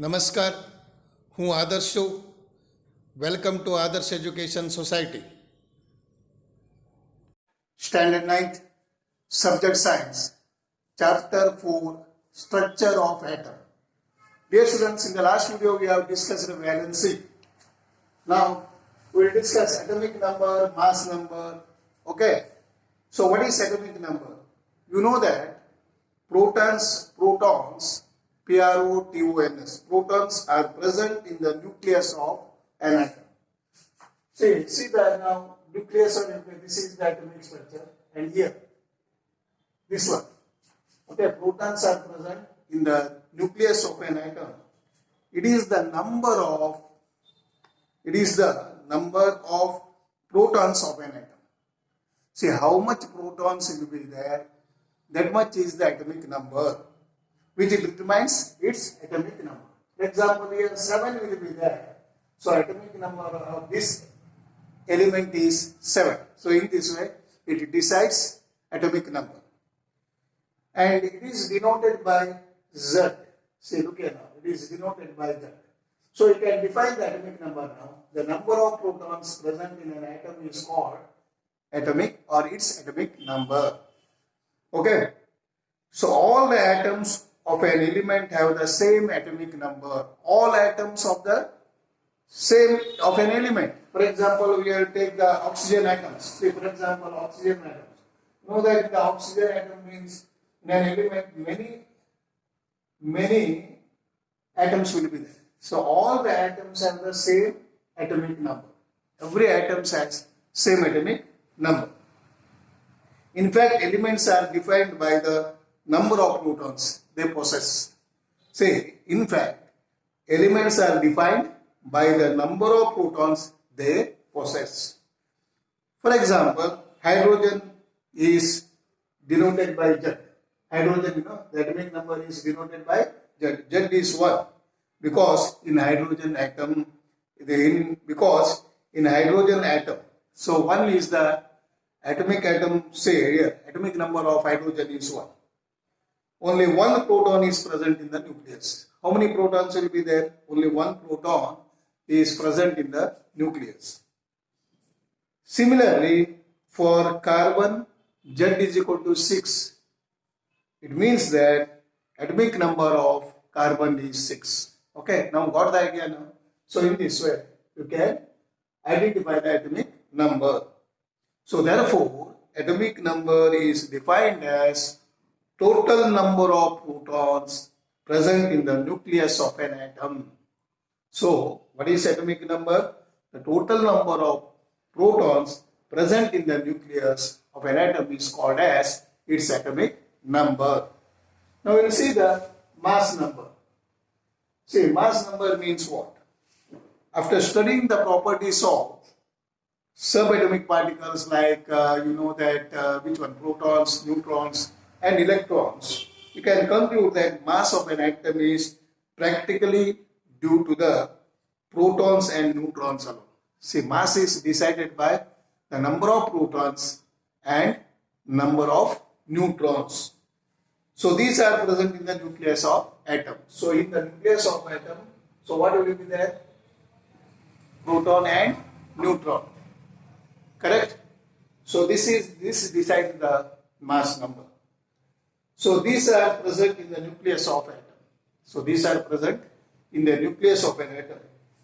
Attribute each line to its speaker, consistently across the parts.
Speaker 1: નમસ્કાર, હું આદર્શ છું. વેલકમ ટુ આદર્શ education society. Standard 9th, Subject Science, Chapter 4, Structure of Atom. Dear students, in the last video we have discussed valency. Now we will discuss atomic number, mass number. Okay. So what is atomic number? You know that protons, protons, protons are present in the nucleus of an atom. See that now nucleus of nucleus, this is the atomic structure, and here this one. Okay, protons are present in the nucleus of an atom. It is the number of protons of an atom. See how much protons will be there, that much is the atomic number, which determines its atomic number. For example, here 7 will be there. So atomic number of this element is 7. So in this way, it decides atomic number. And it is denoted by Z. See, look here now. It is denoted by Z. So you can define the atomic number now. The number of protons present in an atom is called atomic or its atomic number. Okay. So all the atoms of an element have the same atomic number. All atoms of an element. For example, we will take the oxygen atoms. See, for example, oxygen atoms. Know that the oxygen atom means in an element many atoms will be there. So all the atoms have the same atomic number. Every atom has same atomic number. In fact, elements are defined by the number of protons they possess. Say, in fact, elements are defined by the number of protons they possess. For example, hydrogen is denoted by Z. Hydrogen, the atomic number is denoted by Z. Z is 1 because in hydrogen atom, so 1 is the atomic number of hydrogen is 1. Only one proton is present in the nucleus. How many protons will be there? Only one proton is present in the nucleus. Similarly, for carbon, Z is equal to 6. It means that atomic number of carbon is 6. Okay, now got the idea now? So in this way, you can identify the atomic number. So therefore, atomic number is defined as total number of protons present in the nucleus of an atom. So, what is atomic number? The total number of protons present in the nucleus of an atom is called as its atomic number. Now, we will see the mass number. See, mass number means what? After studying the properties of subatomic particles like, which one? Protons, neutrons, and electrons, you can conclude that mass of an atom is practically due to the protons and neutrons alone. See, mass is decided by the number of protons and number of neutrons. So these are present in the nucleus of atom. So in the nucleus of atom, so what will be there? Proton and neutron. Correct? So this decides the mass number. So these are present in the nucleus of atom.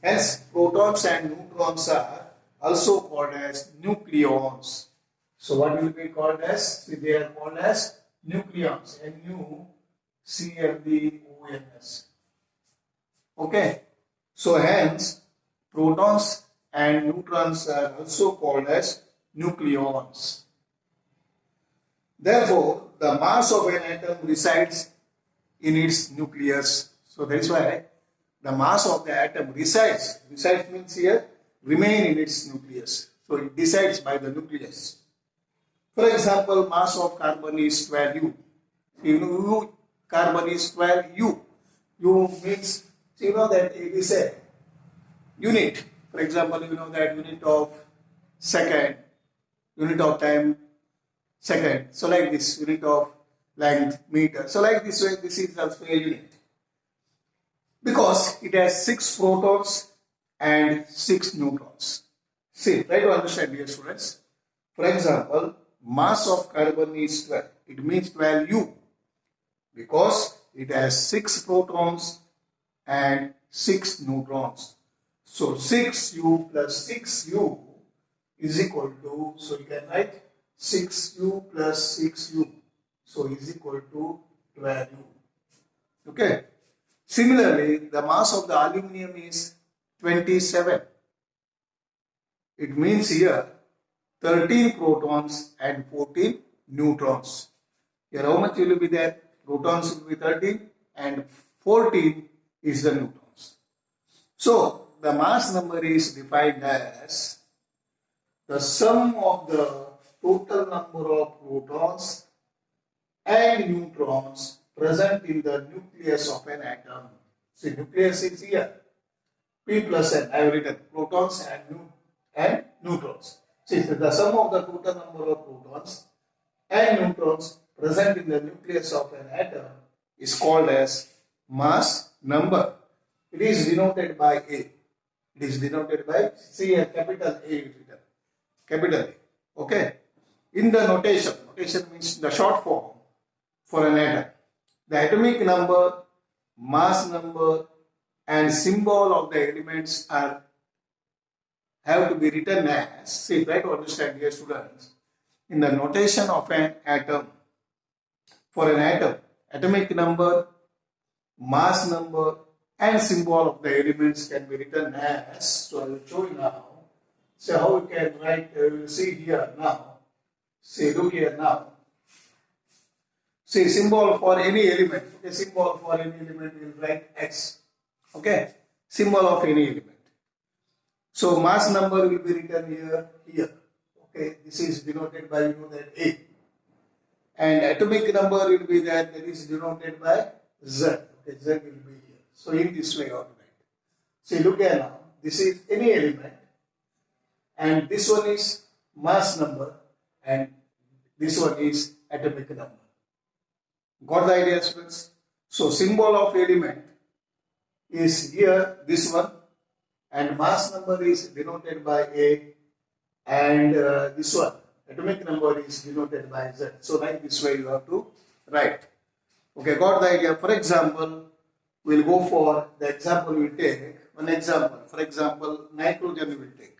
Speaker 1: Hence, protons and neutrons are also called as nucleons. So what will be called as? They are called as nucleons. Nucleons. Okay. So hence, protons and neutrons are also called as nucleons. Therefore, the mass of an atom resides in its nucleus. So that is why the mass of the atom resides means here remain in its nucleus. So it decides by the nucleus. For example, mass of carbon is 12U. Carbon is 12U. U means, that it is a unit. For example, that unit of second, unit of time, second. So like this, unit of length, meter. So like this way, this is also a unit. Because because it has 6 protons and 6 neutrons. See, try to understand, dear students. For example, mass of carbon is 12. It means 12U because it has 6 protons and 6 neutrons. So 6U plus 6U is equal to, so you can write 6U plus 6U. So is equal to 12U. Okay. Similarly, the mass of the aluminum is 27. It means here 13 protons and 14 neutrons. Here how much will be there? Protons will be 13 and 14 is the neutrons. So the mass number is defined as the sum of the total number of protons and neutrons present in the nucleus of an atom. See, nucleus is here. P plus N. I have written protons and neutrons. See, the sum of the total number of protons and neutrons present in the nucleus of an atom is called as mass number. It is denoted by A. It is denoted by, see, a capital A is written. Capital A. Okay. In the notation means the short form for an atom. The atomic number, mass number, and symbol of the elements have to be written as, see, try to understand, dear students, in the notation of an atom. For an atom, atomic number, mass number, and symbol of the elements can be written as, so I will show you now. So how you can write, you will see here now. See, look here now. See, symbol for any element. Okay, symbol for any element will write X. Okay, symbol of any element. So mass number will be written here. Okay, this is denoted by, you know, that A. And atomic number will be that is denoted by Z. Okay, Z will be here. So in this way, all right. See, look here now. This is any element, and this one is mass number, and this one is atomic number. Got the idea, students? So symbol of element is here, this one, and mass number is denoted by A, and this one, atomic number is denoted by Z. So like this way you have to write. Okay, got the idea? For example, we'll go for the example we take. One example, for example, nitrogen we will take.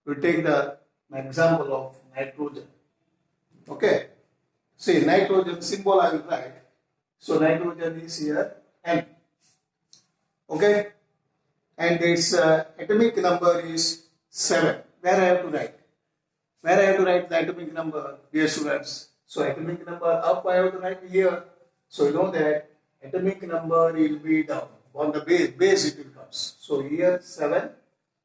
Speaker 1: We'll take the example of nitrogen. Okay. See, nitrogen symbol I will write. So nitrogen is here N. Okay. And its atomic number is 7. Where I have to write? Where I have to write the atomic number, dear students? So atomic number up I have to write here. So you know that atomic number will be down. On the base it will come. So here 7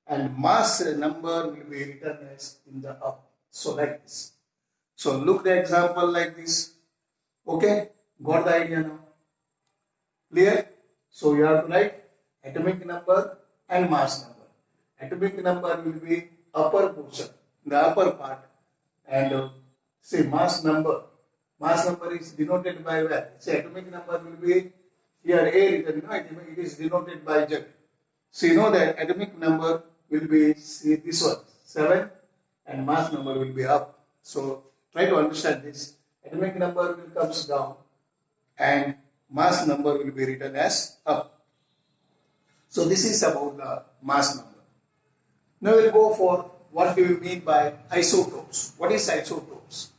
Speaker 1: and mass number will be written as in the up. So like this. So look the example like this. Okay, got the idea now? Clear? So you have to write atomic number and mass number. Atomic number will be upper portion, the upper part, and say mass number. Mass number is denoted by where? Say atomic number will be here A written, you know, it is denoted by Z. So you know that atomic number will be, see, this one 7 and mass number will be up. So try to understand this. Atomic number will comes down and mass number will be written as up. So this is about the mass number. Now we'll go for what do we mean by isotopes. What is isotopes?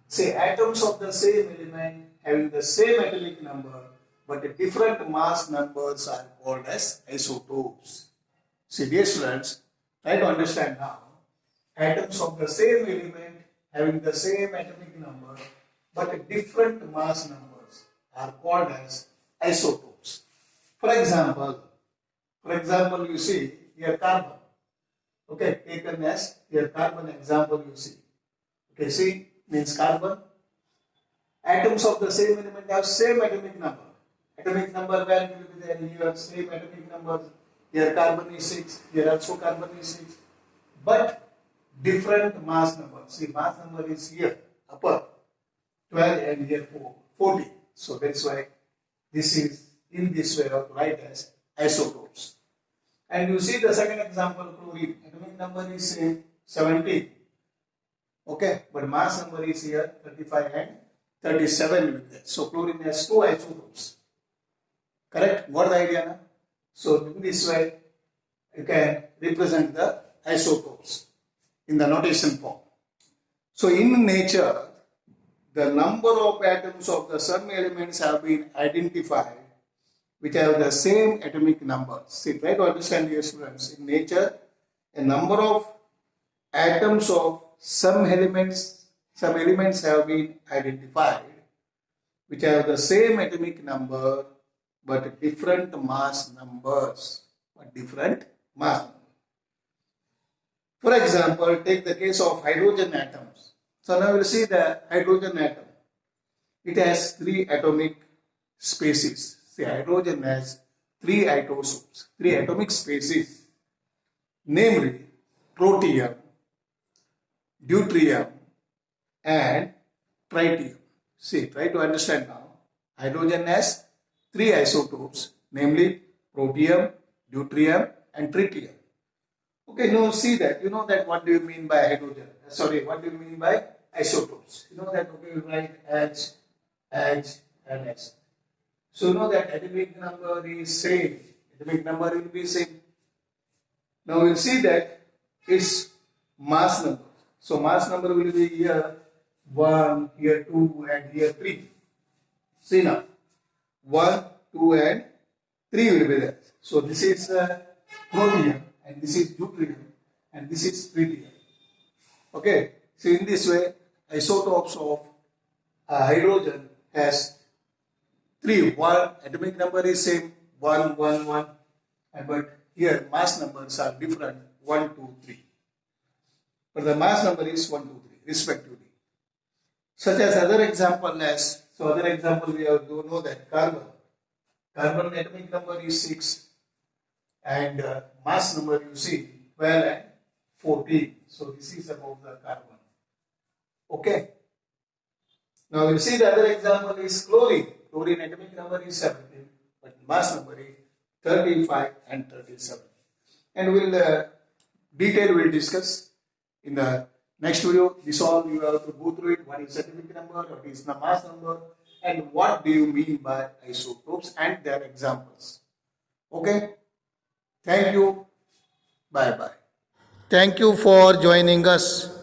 Speaker 1: Say atoms of the same element having the same atomic number but different mass numbers are called as isotopes. See, dear students, try to understand now. Atoms of the same element having the same atomic number but different mass numbers are called as isotopes. For example, you see here carbon. Okay, taken as here carbon example you see. Okay, C means carbon. Atoms of the same element have same atomic number. Atomic number where will be there? Here same atomic numbers. Here carbon is 6. Here also carbon is 6. But different mass number. See, mass number is here upper 12 and here 40. So that's why this is in this way of write as isotopes. And you see the second example, chlorine. Atomic number is 17. Okay, but mass number is here 35 and 37 with that. So chlorine has two isotopes. Correct? Got the idea now? So in this way, you can represent the isotopes in the notation form. So in nature, the number of atoms of the some elements have been identified which have the same atomic number. See, try to understand here, students. In nature, a number of atoms of some elements have been identified which have the same atomic number but different mass numbers. For example, take the case of hydrogen atoms. So now we'll see the hydrogen atom. It has three atomic species. See, hydrogen has three isotopes, three atomic species, namely protium, deuterium, and tritium. See, try to understand now. Hydrogen has three isotopes, namely protium, deuterium, and tritium. Okay, now see that. You know that what do you mean by hydrogen? Sorry, what do you mean by isotopes? You know that, okay, we write H, and S. So you know that atomic number is same. Atomic number will be same. Now we'll see that its mass number. So mass number will be here 1, here 2, and here 3. See now, 1, 2, and 3 will be there. So this is protium, and this is deuterium, and this is tritium. Okay, so in this way, isotopes of hydrogen has 3. One atomic number is same, 1, 1, 1, but here mass numbers are different, 1, 2, 3. But the mass number is 1, 2, 3 respectively. Such as other example we have to know that carbon. Carbon atomic number is 6 and mass number you see 12 and 14. So this is about the carbon. Okay. Now you see the other example is chlorine. Chlorine atomic number is 17 but mass number is 35 and 37. And we'll discuss in the next video. This all you have to go through it. What is atomic number, what is the mass number, and what do you mean by isotopes and their examples. Okay. Thank you. Bye bye. Thank you for joining us.